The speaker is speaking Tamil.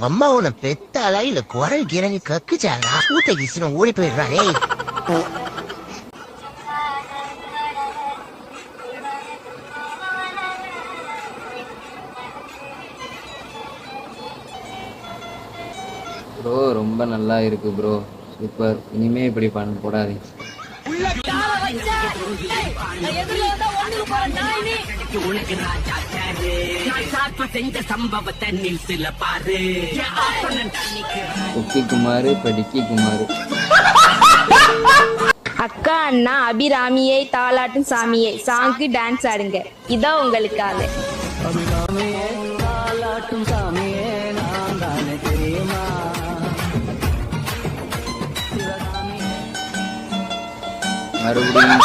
அம்மா உன பெத்தாளா இல்ல குரல் கிறங்கி கக்குச்சாளா ஊத்த கிசுன ஓடி போயிடுறானே. ப்ரோ ரொம்ப நல்லா இருக்கு ப்ரோ, சூப்பர். இனிமே இப்படி பண்ண போடாதீங்க. குக்கி குமார் படிக்கி குமார். அக்கா அண்ணா அபிராமியை தாலாட்டும் சாமியை சாங்கு டான்ஸ் ஆடுங்க. இதான் உங்களுக்காக. மறுபடியும்